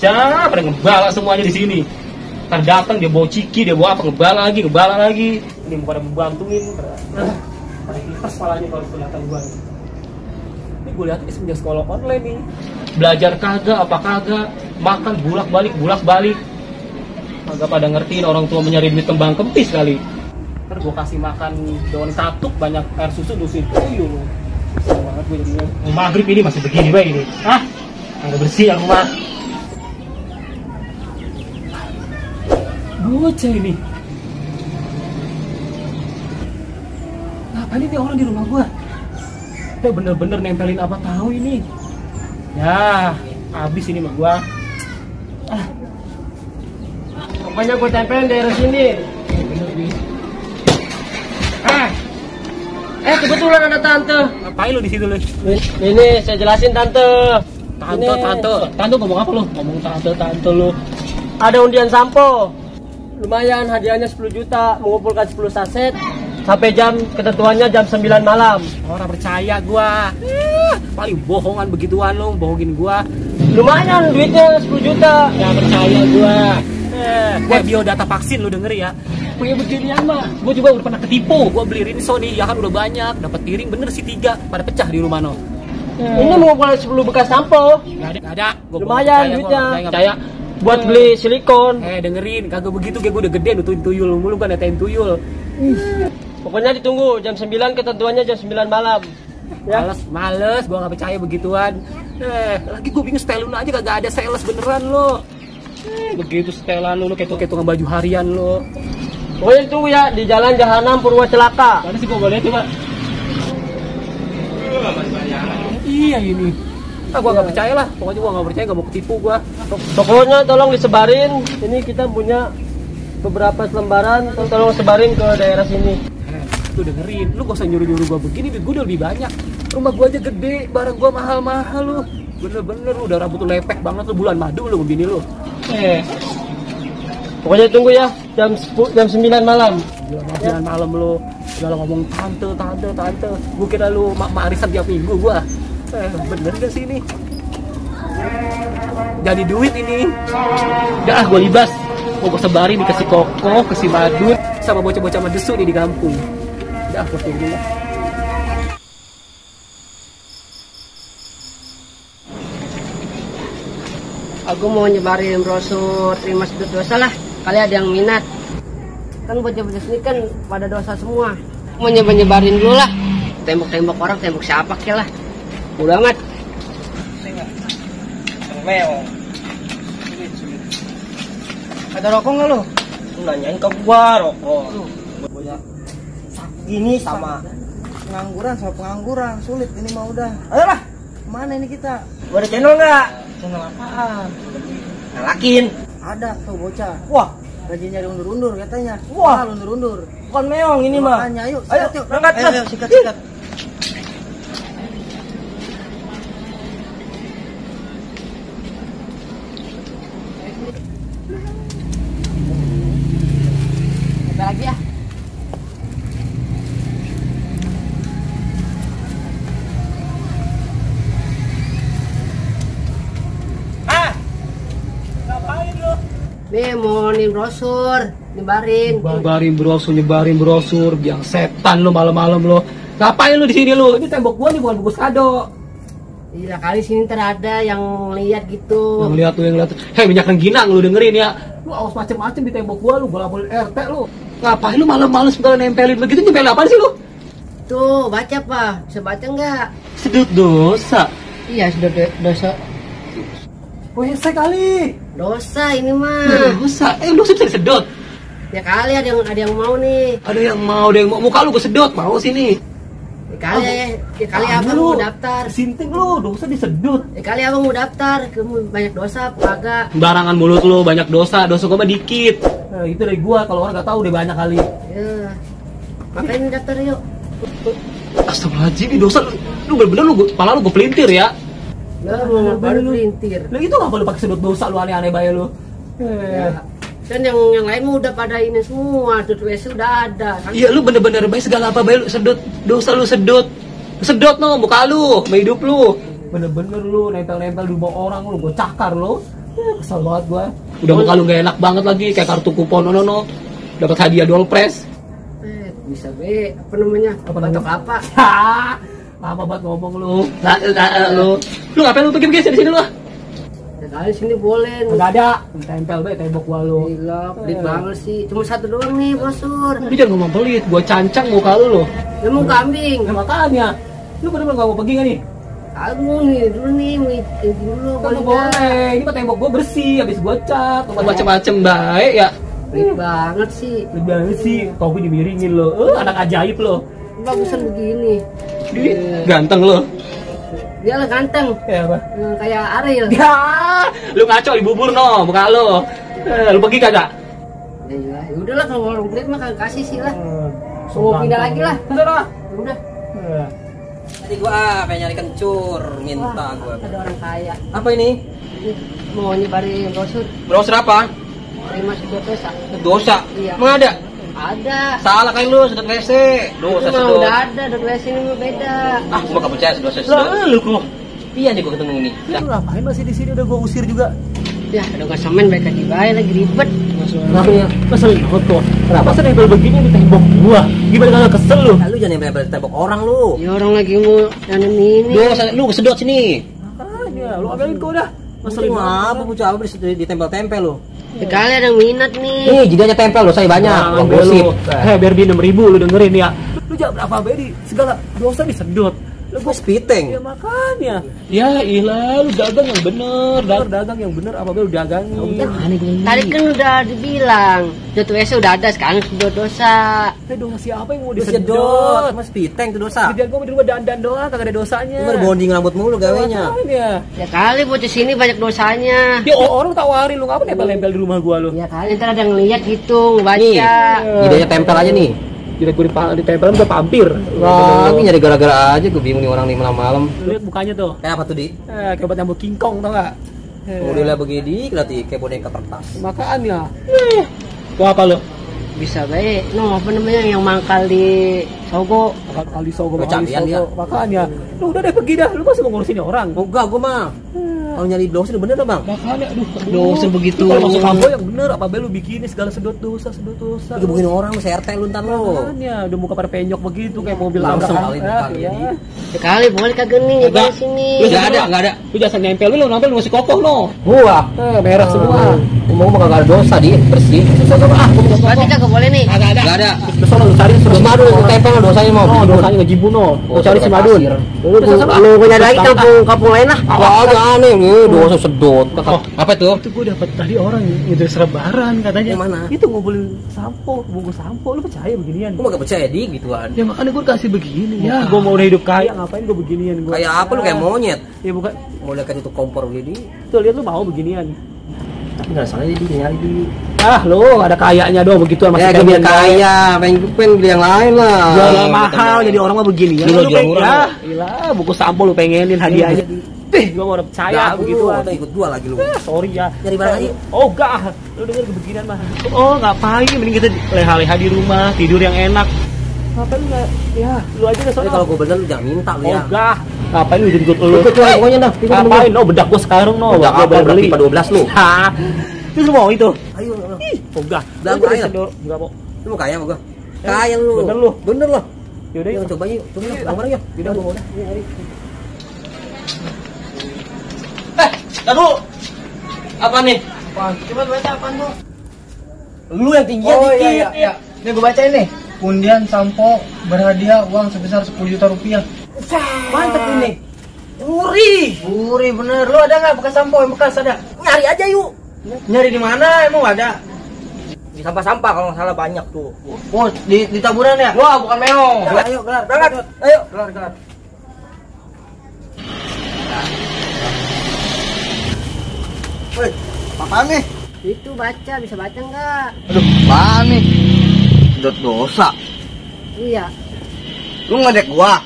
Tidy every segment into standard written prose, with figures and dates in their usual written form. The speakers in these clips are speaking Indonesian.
Cah, pada ngebala semuanya di sini. Ntar datang dia bawa ciki, dia bawa apa, ngebala lagi. Ini pada membantuin. Pada kipas palanya kalau kelihatan gua. Ini gue lihat semenjak sekolah online nih. Belajar kagak, apa kagak, makan bulak-balik. Kagak pada ngertiin orang tua mencari duit kembang kempis kali. Ntar gue kasih makan daun katuk, banyak air susu, dusin tuyul. Kesel banget gue jadinya. Maghrib ini masih begini baik ini. Hah? Agak bersih aku mah. Bocah ini. Ngapain ini orang di rumah gua? Dia bener-bener nempelin apa tahu ini. Ya, habis ini mah gua. Pokoknya gua tempelin daerah sini. Bener nih. Kebetulan ada tante. Ngapain lu di situ lu? Ini saya jelasin tante. Tante ngomong apa lu? Ngomong tante lu. Ada undian sampo. Lumayan hadiahnya 10 juta, mengumpulkan 10 saset. Sampai jam ketentuannya jam 9 malam. Orang percaya gua. Paling bohongan begituan lu, bohongin gua. Lumayan duitnya 10 juta. Gak percaya gua. Gua biodata vaksin lu denger ya. Punya beginian mah. Gua juga udah pernah ketipu. Gua beli rinso nih, ya kan udah banyak. Dapat piring bener sih 3, pada pecah di rumah no. Ini mengumpulkan 10 bekas sampo. Gak ada. Gua lumayan duitnya. Gak percaya. Buat beli silikon. Dengerin, kagak begitu, kayak gue udah gede nutuin tuyul mulu kan netain tuyul. Pokoknya ditunggu jam 9, ketentuannya jam 9 malam. Ya? Males, gue gak percaya begituan. Lagi gue bingung setelan aja kagak ada sales beneran lo. Begitu setelan lo kayak tukang baju harian lo. Pokoknya ditunggu ya di Jalan Jahanam Purwacelaka. Mana sih gue boleh coba? Iya ini. Gue gak percaya lah, pokoknya gue gak percaya, gak mau ketipu gue. Pokoknya tolong disebarin. Ini kita punya beberapa lembaran, tolong sebarin ke daerah sini. Tuh dengerin, lu gak usah nyuruh-nyuruh gue begini, duit gue udah lebih banyak. Rumah gue aja gede, barang gue mahal-mahal lu. Bener-bener lu udah rambut lu lepek banget lu, bulan madu lu begini lu. Pokoknya tunggu ya, jam 9 malam. Jam 9 malam lu, udah ngomong tante. Gue kira lu mak arisan tiap minggu gue. Bener gak sih ini? Jadi duit ini. Udah gue libas. Gue sebarin dikasih koko, kasih madu, sama bocah-bocah madesu nih di kampung. Udah gue tinggal dulu. Aku mau nyebarin brosur terima sedot dosa lah. Kali ada yang minat. Kan bocah-bocah sini kan pada dosa semua. Mau nyebarin dulu lah. Tembok-tembok orang, tembok siapa ke lah. Udah amat. Meong. Ada rokok nggak lo? Nanyain ke gua rokok. Gini sama pengangguran sulit ini mah udah. Ayolah. Mana ini kita? Gua ada channel nggak? Channel apaan? Ngalakin. Ada tuh bocah. Wah, rajin nyari undur-undur katanya. Wah, undur-undur. Bukan meong ini mah. Ayo, berangkat. Ayo, sikat. Lagi ya. Ngapain lo? Nih mau nih brosur, nyebarin brosur, biang setan lo malam-malam lo. Ngapain lo di sini lo? Ini tembok gua nih bukan bungkus kado. Iya kali sini terada yang lihat gitu. Yang lihat tuh. Hei minyak rengginang lu dengerin ya. Lu awas macem-macem di tembok gua lu, bola-bola RT lu. Ngapain lu malam-malam segala nempelin begitu, nempel apa sih lu? Tuh, baca Pak. Bisa baca nggak? Sedot dosa. Iya, sedot dosa. WC kali. Dosa ini mah. Dosa. Dosa bisa disedot. Ya kali ada yang mau nih. Ada yang mau. Muka lu gua sedot, mau sini. Ya kali abang mau daftar. Sinting lu, dosa disedot. Ya kali abang mau daftar, kamu banyak dosa kagak. Barangan mulut lu banyak dosa gua mah dikit. Nah, itu dari gua, kalau orang nggak tahu udah banyak kali. Ya. Makanya daftar yuk. Astagfirullahaladzim, ini dosa lu bener-bener lu kepala lu gua pelintir ya. Lah mau baru pelintir. Lah itu ngapa lu pakai sedot dosa lu aneh-aneh bae lu. Ya. Kan yang lain mah udah pada ini semua, sedot WC udah ada. Iya lu bener-bener baik segala apa baik lu sedot dosa lu sedot no muka lu, hidup lu. Bener-bener lu nempel-nempel di rumah orang lu, gua cakar lu. Kesel banget gua. Udah muka lu gak enak banget lagi kayak kartu kupon no. Dapat hadiah Dolpres. Bisa be, apa namanya? Batok apa? Lama banget ngomong lu. Lu ngapain lu pergi sini lu? Ya kali sini boleh. Enggak ada. Tempel be tembok gua lu. Gila, pelit banget sih. Cuma satu doang nih, Bosur. Lu jangan ngomong pelit, gua cancang muka lu. Lu mau kambing. Nah, makanya. Lu bener-bener gak mau pergi gak nih? Aku nih dulu nih, mau izin dulu. Kan boleh. Ini mah tembok gua bersih, habis gua cat. Macem-macem baik ya. Pelit banget sih. Pelit banget sih. Kau gue dimiringin lo. Anak ajaib lo. Bagusan begini. Ganteng lo. Dia lah ganteng. Kayak apa? Kayak Ariel. Ya, lu ngaco di bubur no, muka lo. Lu pergi kagak? Ya udahlah kalau orang pelit mah kagak kasih sih lah. Mau pindah lagi lah. Udah. Udah. Tadi gua pengen nyari kencur, minta gua. Ada orang kaya. Apa ini? Ini mau nyebarin brosur. Browser apa? Terima sebuah dosa. Dosa. Iya. Emang ada? Ada. Salah kan lu, sedot WC. Dosa Itu mah sedot. udah ada, WC ini mah beda. Ah, gua gak percaya sedot sedot. Lah, lu kok. Iya nih gua ketemu ini. Lu ngapain masih di sini? Udah gua usir juga. Ya, ada gak semen baik lagi baik lagi ribet. Kenapa ya? Keselin banget kok. Kenapa sih nempel begini di tembok gua? Gimana kalau kesel lu? Lu jangan nempel tembok orang lu. Ya orang lagi mau nanem ini. Dosa, lu kesedot sini. Makanya, lu ambilin kok udah. Keselin Apa bocah apa di tempel-tempel lu? Ya kali ada yang minat nih. Nih, jadinya tempel lu, saya banyak. Gua gosip. Biar di 6.000 lu dengerin ya. Lu jangan berapa bedi segala dosa disedot. Lu gua spiteng. Ya makanya. Ya ilah, lu dagang yang bener, dagang yang bener apa lu dagangin. Tadi kan udah dibilang, jatuh WC udah ada, sekarang sudah dosa. Dosa siapa yang mau Disedot, disedot? mas spiteng itu dosa. Kerjaan gua di rumah dandan doang, kagak ada dosanya. Lu bonding rambut mulu gawenya. Makanya. Ya kali bocah sini banyak dosanya. Ya orang tawarin lu ngapa nempel-nempel di rumah gua lu? Ya kali ntar ada yang ngeliat gitu, Nih, ngebaca. idenya tempel aja nih. Tidak gue ditempelan udah pampir. Wah, ini nyari gara-gara aja, gue bingung nih orang nih malam-malam. Lihat mukanya tuh. Kayak apa tuh, Di? Kayak buat nyambut King Kong tau gak? Modelnya begini, kelihatan kayak boneka kertas. Makanya. Itu apa lo? Bisa baik. No, apa namanya yang mangkal di Sogo. Kali Sogo, Kecapean dia. Makanya. Lu udah deh pergi dah. Lu masih mau ngurusin orang. Enggak, gue mah. Kalau nyari browser bener dah, Bang. Makanya, Dosa begitu. Kalau masuk kampung yang bener, apa lu bikinin segala sedot dosa. Lu begini orang, lu CRT lu ntar lu. Makanya, udah muka pada penyok begitu kayak mobil Langsung tabrak. kali muka lu Iya. ini. Sekali boleh kagak nih Enggak. di sini. Enggak ada. Lu jangan nempel lu nempel lu masih kokoh no. Gua. Merah semua. Gua mau kagak ada dosa, Di. Bersih. Berarti kagak boleh nih. Kagak ada. Enggak ada. Terus lu cari Terus madu lu tempel dosanya mau. Oh, dosanya ngejibu no. Lu cari si Madun. Lu gue nyari lagi kampung lain lah. Agak aneh nih, dosa sedot. Apa itu? Itu gue dapat tadi orang itu selebaran katanya. Yang mana? Itu ngumpulin sampo, bungkus sampo. Lu percaya beginian? Gua gak percaya, Di, gituan. Ya makanya gue kasih begini. Ya, gue mau udah hidup kaya, ngapain gue beginian gue? Kayak apa lu kayak monyet? Ya bukan. Mau lihat itu kompor begini. Tuh lihat lu mau beginian. Tapi enggak salah Di, nyari Di. Ah, lu ada kayanya dong begitu masih Ya, gue biar kaya, pengen beli yang lain lah. Jual mahal jadi orang mah begini ya. Lu jual murah. Ya, gila, buku sampo lu pengenin hadiahnya. Gue mau udah percaya begitu. Ikut gua lagi lu. Sorry ya. Nyari barang aja. Oh enggak, lu denger kebeginian mah. Oh ngapain? Mending kita leha-leha di rumah, tidur yang enak. Ngapain lu nggak? Ya, lu aja deh Tapi kalau gua bener lu jangan minta lu Oh ya. enggak. Ngapain lu jemput lu? Ikut lah pokoknya dah. Ngapain? No, bedak gua sekarang no. Bedak Gua apa? baru beli. Pipa 12 lu. Hah. Itu lu mau itu? Ayo. Oh enggak. Dalam Lu kaya. Enggak mau. Lu mau kaya sama gua? Kaya lu. Bener lu. Bener lu. Yaudah Yuk yuk. coba yuk. Coba yuk. Barang yuk. Yaudah gua mau dah. Aduh. Apa nih? Coba baca apaan tuh? Lu yang tinggian Oh dikit. iya, iya. Nih gue bacain nih. Undian sampo berhadiah uang sebesar 10 juta rupiah. Mantap ini. Uri bener. Lu ada nggak bekas sampo yang bekas ada? Nyari aja yuk. Nyari di mana? Emang ada? Di sampah-sampah kalau nggak salah banyak tuh. Oh, di taburan ya? Wah, bukan meong. Ayo, gelar. Berangkat. Ayo. Gelar. Woi, apaan nih? Itu baca, bisa baca enggak? Aduh, apaan nih? Sedot dosa. Iya. Lu ngedek gua?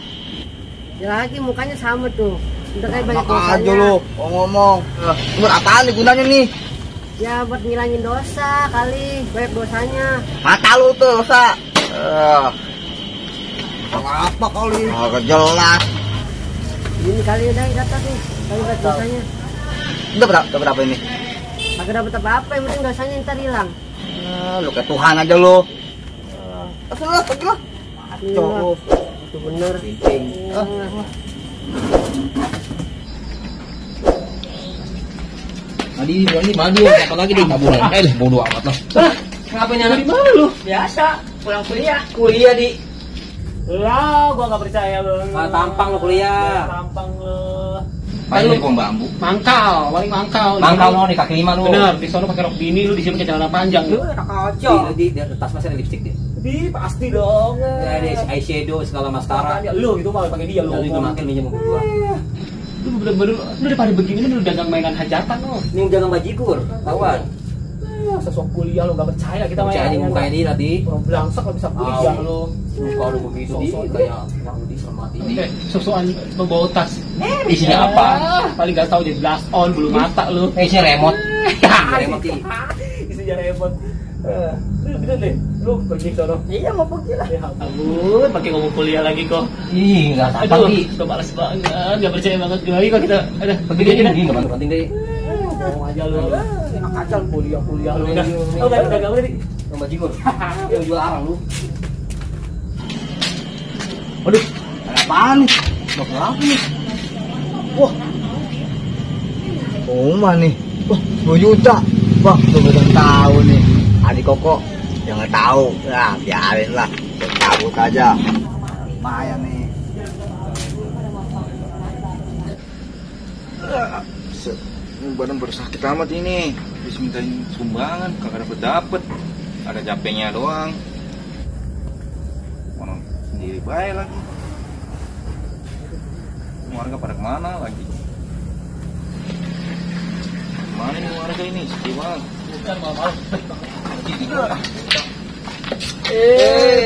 Ya lagi mukanya sama tuh. Udah kayak banyak Enak aja dosanya. lu, ngomong. Buat apaan nih gunanya nih? Ya buat ngilangin dosa kali, banyak dosanya. Mata lu tuh dosa. Apa kali? Agak jelas. Ini kali udah data tuh, kali banyak dosanya. Udah berapa ini? Kagak dapat apa-apa, yang penting dosanya ntar hilang. Lu ke Tuhan aja lu. Asal lah, pergi lah. Iya, itu bener. Cincin. Mandi, apa lagi deh taburan? Bodo amat lah. Ngapain anak Gimana lu? biasa pulang kuliah? Kuliah di Lah, gua nggak percaya banget. Tampang lu kuliah. Tampang lu. Paling di pohon bambu. Mangkal, paling mangkal. Mangkal mau di kaki lima lu. Bener, di sana pakai rok bini, lu di sini pakai celana panjang. Lu Kacau. Di tas masih ada lipstick dia. di pasti dong. Ya, ada eyeshadow segala maskara. Makanya lu gitu malah pakai dia lu. Lalu gue makin minjem buku gua. Lu bener-bener lu daripada begini lu dagang mainan hajatan lu. Ini yang jaga bajigur, kawan. Sesok kuliah lu enggak percaya kita Percaya di muka ini tadi. Orang belangsak lu bisa kuliah lu. Kalau begitu di kayak yang diselamat ini. Sosokan membawa tas. Isinya apa? Paling enggak tahu jadi blast on bulu mata lu. Isinya remote. Remote di. Isinya remote. Bener deh, lu pergi ke sana. Iya mau pergi lah. Ya ampun, pakai ngomong kuliah lagi kok. Ih, enggak apa Aduh, Ki. udah males banget, gak percaya banget lagi kok kita. Udah, Pergi pergi aja deh, dah. enggak penting deh. Ngomong aja lu. Enak aja lu kuliah lu. Udah, udah gak boleh nih. Yang bajigur. Yang jual arang lu. Waduh, ada apaan nih? Bakal apa nih? Wah, Oma nih. Wah, 10 juta. Wah, gue belum tahu nih. Adik Koko yang nggak tahu. Ya, biarin lah. Cabut aja. Lumayan nih. Ini badan bersakit amat ini. Habis mintain sumbangan, kagak dapet. Ada capeknya doang. Orang sendiri baik lagi. Warga pada kemana lagi? Kemana nih warga ini? Sedih banget. Bukan malah.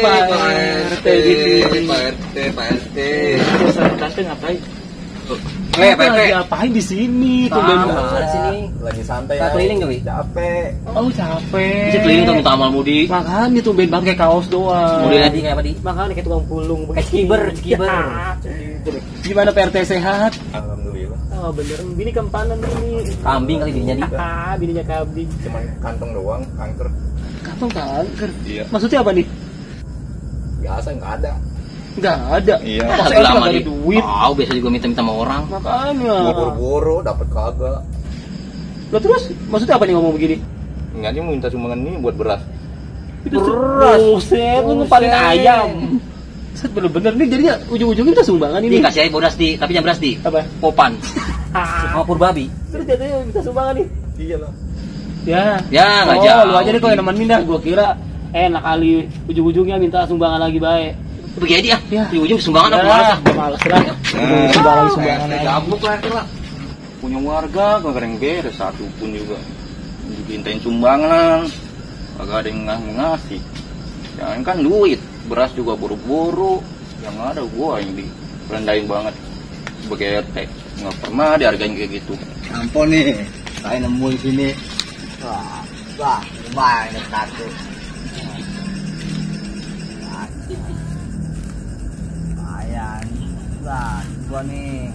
Pak RT, Pak RT. Tante ngapain? Pak RT. Lagi ngapain di sini? Tuh Mana sini? Lagi santai Kita keliling kali. Capek. Oh capek. Bisa keliling tuh minta amal mudi. Makanya tuh band pakai kaos doang. Mudi tadi kayak apa di? Makanya kayak tukang pulung. Kayak skiber. Gimana PRT sehat? Alhamdulillah. Oh bener, bini kempanan ini. Kambing kali dirinya di. Bininya kambing. Cuman kantong doang, kanker. Kantong kanker. Iya. Maksudnya apa nih? Biasa nggak ada. Nggak ada. Iya. Masa Lagi nggak lama ada di duit? Tahu biasa juga minta sama orang. Makanya. Gua buru-buru dapet kagak. Lah terus maksudnya apa nih ngomong begini? Enggak dia mau minta sumbangan ini buat beras. Beras. Buset, lu ngepalin ayam. Set bener-bener nih jadinya ujung-ujungnya kita sumbangan Di ini. kasih aja bodas di, tapi jangan beras di. Apa? Popan. Ah, Sama pur babi. terus jadinya minta sumbangan nih. Iya lah. Ya. Ya nggak Oh, jauh. lu aja deh kok yang nemenin dah. Gua kira enak kali ujung-ujungnya minta sumbangan lagi baik. Pergi aja Ya. di ujung sumbangan aku malas. Gua males lah. Sumbangan RT aja. gabuk lah RT lah. Punya warga kagak ada yang beres satu pun juga. Dimintain sumbangan, kagak ada yang ngasih. Jangan kan duit, beras juga buru-buru. Yang ada gua yang direndahin banget sebagai RT. Nggak pernah dihargain kayak gitu. Ampun nih, saya nemu di sini. Wah, lumayan ini satu. Lumayan. Wah, gua nih.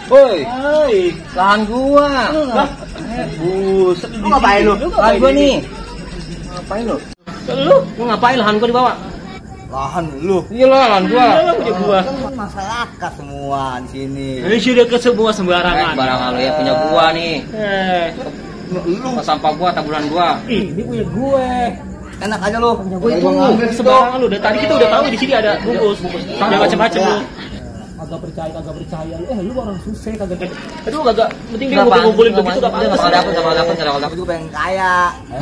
Woi, Hai. lahan gua. Lah, buset Lu ngapain lu? Lahan gua nih. Ngapain lu? Lu ngapain lahan gua di bawah? Lahan lu. Iya lah lahan gua. punya gua. Kan masyarakat semua di sini. Ini sudah ke semua sembarangan. Barang lu ya punya gua nih. Lu Sampah gua, taburan gua. Ini punya gue. enak aja lu. Punya Gue itu sembarangan lu. Dan tadi kita udah tahu di sini ada bungkus. Jangan macam-macam lu. Kagak percaya lu. Lu orang susah kagak. Aduh kagak penting dia ngumpulin begitu enggak Enggak pantas. dapet, enggak dapet. Aku juga pengen kaya.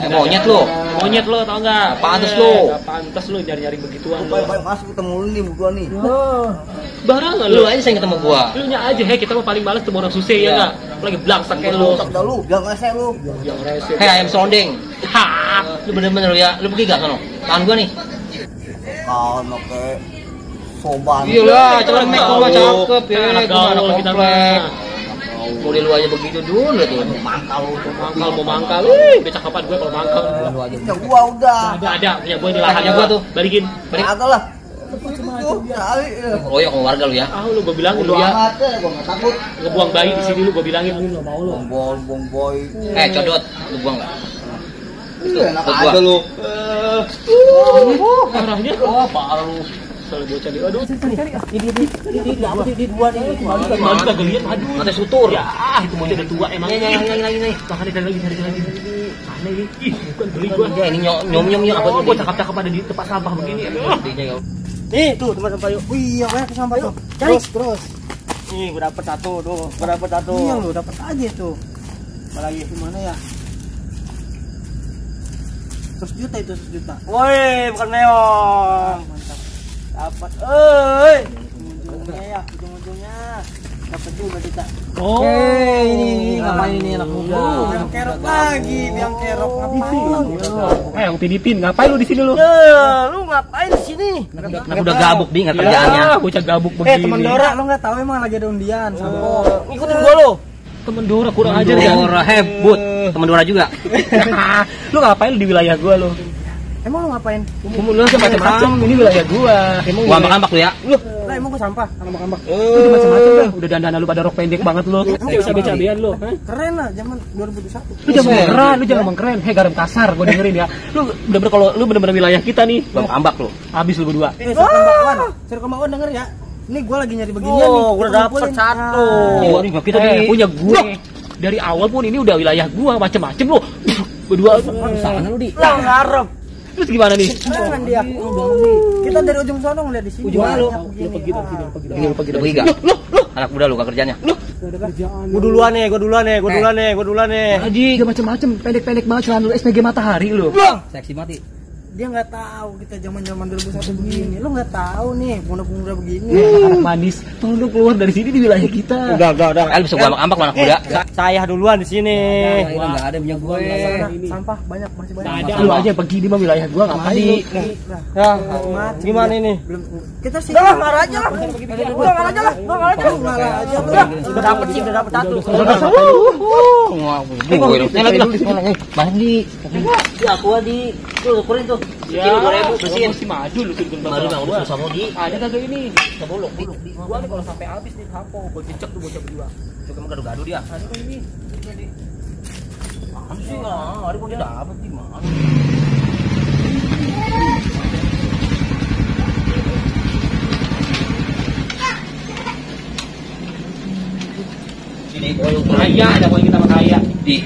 Monyet lu. Monyet lo tau enggak? Pantes lu. Enggak pantas lu nyari-nyari begituan lu. Baik-baik masuk ketemu lu nih berdua nih. Barangan Lu aja sayang ketemu gua. Lu nya aja he kita mah paling males ketemu orang susah ya enggak? Lagi blangsak kayak lu. Tak dah lu, bilang rese lu. Yang rese. Hei ayam selonding. Ha, lu bener-bener lu ya. Lu pergi gak sono? Lahan gua nih. Kau mau ke soban. Iya lah, coba make gua cakep ya. Anak Gua anak gaul kita komplek. mah. Model lu aja begitu dulu tuh. Mangkal lu. Mangkal mau mangkal. Becak kapan gue kalau mangkal. Lu aja. Ya gua udah. Ada punya gue di lahannya Punya gua gua tuh. tuh. Balikin. Agak lah. tuh. Kali. Royok sama warga lu ya. Ah lu gua bilangin lu Lu ya. amat ya, gua enggak takut. Ngebuang bayi di sini lu gua bilangin lu enggak mau lu. Bong boy. Codot, lu buang enggak? Enak Buat gua. aja lu. Arahnya apa lu? Kalau bocah dia, aduh, ini apa sih di dua nih? Madu kagak lihat, madu. Mata sutur. Ya, itu bocah udah tua emang. Nih. Makanya cari lagi. Aneh ini, ih, bukan beli gua. Ya ini nyom apa Oh, tuh? gua cakap-cakap ada di tempat sampah begini. Gedenya ya. Nih, tuh tempat sampah yuk. Wih, iya banyak sampah tuh. Terus. Nih, gua dapet satu tuh. Gua dapet satu. Iya, lu dapet aja tuh. Apa lagi? Gimana ya? 100 juta itu 100 juta. Woi, bukan meong. Mantap. Dapat. Ujung-ujungnya ya, ujung-ujungnya. Dapat juga kita. Oh, Ini ngapain ini anak muda? Biang kerok lagi, biang kerok ngapain? yang Filipin, ngapain lu di sini lu? Lu ngapain di sini? Aku udah gabuk nih nggak kerjaannya. Ya, bocah gabuk begini. Temen Dora, lu nggak tahu emang lagi ada undian. Ikutin gua lu. Temen Dora kurang ajar ya. Dora hebut. Temen Dora juga. Lu ngapain lu di wilayah gua lu? Emang lu ngapain? Lu macam-macam, ini wilayah gua. Emang Gua ambak-ambak lu ya. Lu, lah emang gua sampah, ambak-ambak. lu macam-macam dah. Udah dandan lu pada rok pendek banget lu. Cabe-cabean lu. Keren lah zaman 2021. Lu jangan ngomong keren, lu jangan ngomong keren. Hei garam kasar, gua dengerin ya. Lu bener-bener kalau lu bener-bener wilayah kita nih, Bang ambak lu. habis lu berdua. Sir Kombawan denger ya. Ini gua lagi nyari beginian nih. Gua dapet satu. Oh, ini kita di punya gue. Dari awal pun ini udah wilayah gua, macem-macem lu. Berdua sana lu di. Lah ngarep. terus gimana nih? Jangan dia. Kita dari ujung sono ngeliat di sini. Ujung mana lu? Begini. Lu pergi Udah pergi gak? Anak muda lu gak kerjanya. Gua duluan nih. Haji, gak macem-macem, pendek-pendek banget celana lu SPG Matahari lu. Seksi mati. Dia nggak tahu kita zaman 2001 begini. Lu nggak tahu nih pemuda-pemuda begini. Anak manis, tolong dong keluar dari sini di wilayah kita. Udah. Lu bisa gua ambak anak muda. Saya duluan di sini. Enggak ada punya gue. Sampah banyak, masih banyak. Ada lu aja pergi di wilayah gua ngapain? Ya, gimana ini? Kita sih. Udah marah aja lah. Marah aja lah. Marah aja. Udah dapet satu. Bang di. Ya aku di. Tuh ukurin tuh. Ya, 2.000 bersihin. masih maju lu tuh Baru bang udah susah mau di. Ada kagak ini? Bolok di. Gua nih kalau sampai habis nih hampo, gua cecek tuh bocah berdua. Coba mau gaduh-gaduh dia. Ada kok ini? Mana sih nggak? Ada kok dia dapat di mana? Sini, Kaya, ada mau kita kaya. di.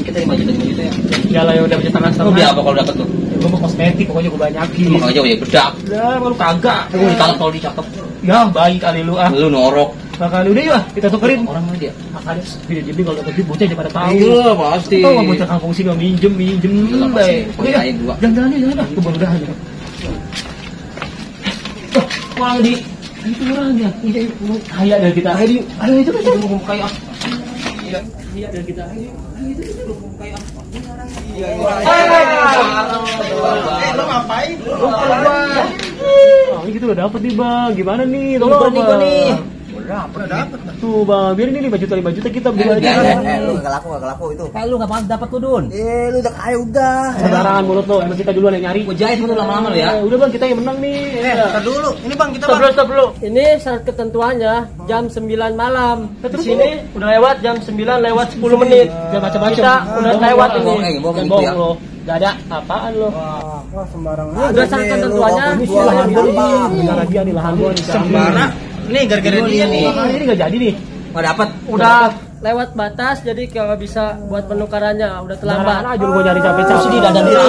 Kita 5 juta ya. Ya lah yang udah punya tanah Lu beli apa kalau dapat tuh? Gua mau kosmetik pokoknya gua banyakin. Emang aja ya bedak. Ya, lu kagak. Lu ditangkap kalau dicakap. Ya, baik kali lu ah. Lu norok. Makanya udah ya, kita tukerin. Orang mana dia? Makanya jadi kalau dapat duit bocah jangan pada tahu. Iya pasti. Tahu nggak bocah kampung sini minjem baik. Pasti. Ayo gua. Jangan lah, kemudahan. Orang di itu orangnya, ini kaya dari kita. Ayo itu kan ngomong kaya. Iya dari kita. Ayo itu ngomong kaya. Lu ngapain? Ini kita udah dapet nih bang, gimana nih? Tolong nih gua nih. Udah dapet. Tuh bang, biar ini 5 juta kita beli aja. Lu gak laku itu. Kayak lu nggak paham dapat tuh Dun. Lu udah kaya udah. Sembarangan mulut lo, emang kita duluan yang nyari. Gua jahit lu lama-lama lu ya. Udah bang, kita yang menang nih. Ntar dulu. Ini Bang kita Stop dulu. Ini syarat ketentuannya jam 9 malam. Di sini udah lewat jam 9 lewat 10 menit. Jangan macam-macam. Kita udah lewat ini. Bohong Bohong ya. lo. Gak ada apaan lo. Wah sembarangan. Udah syarat ketentuannya. Lahan gua nih. Bentar lagi nih lahan gua nih. Sembarang. Nih gara-gara dia nih. Makanya ini gak jadi nih. Nggak dapat. Udah lewat batas jadi kalau bisa buat penukarannya udah terlambat. Aja lu gua nyari capek-capek. Sini dadan dia.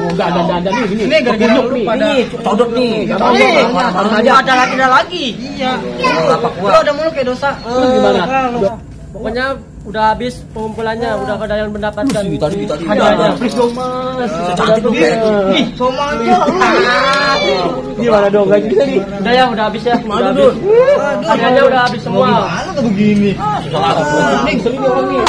Enggak dandan nih gini. Ini gara-gara lu pada Codot nih. baru aja ada lagi. Iya. Apa Lu ada mulu kayak dosa. Terus gimana? Pokoknya udah habis pengumpulannya, udah ada yang mendapatkan. Tadi. Ada. Please dong mas. Cantik lu kayak. Ih, sama aja lu. Gimana dong? Gak bisa nih. Udah ya, udah habis ya. Udah habis. Harganya udah habis semua. Mana tuh begini? Ini sering orang nih.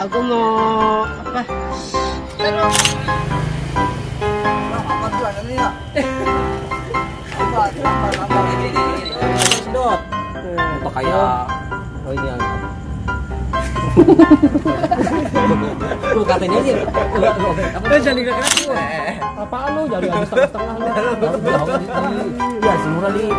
Aku mau apa? Apa tuh ada nih ya? Sedot. kayak ini yang lu katanya aja apa jadi apaan lu jadi habis setengah-setengah lu ya semurah nih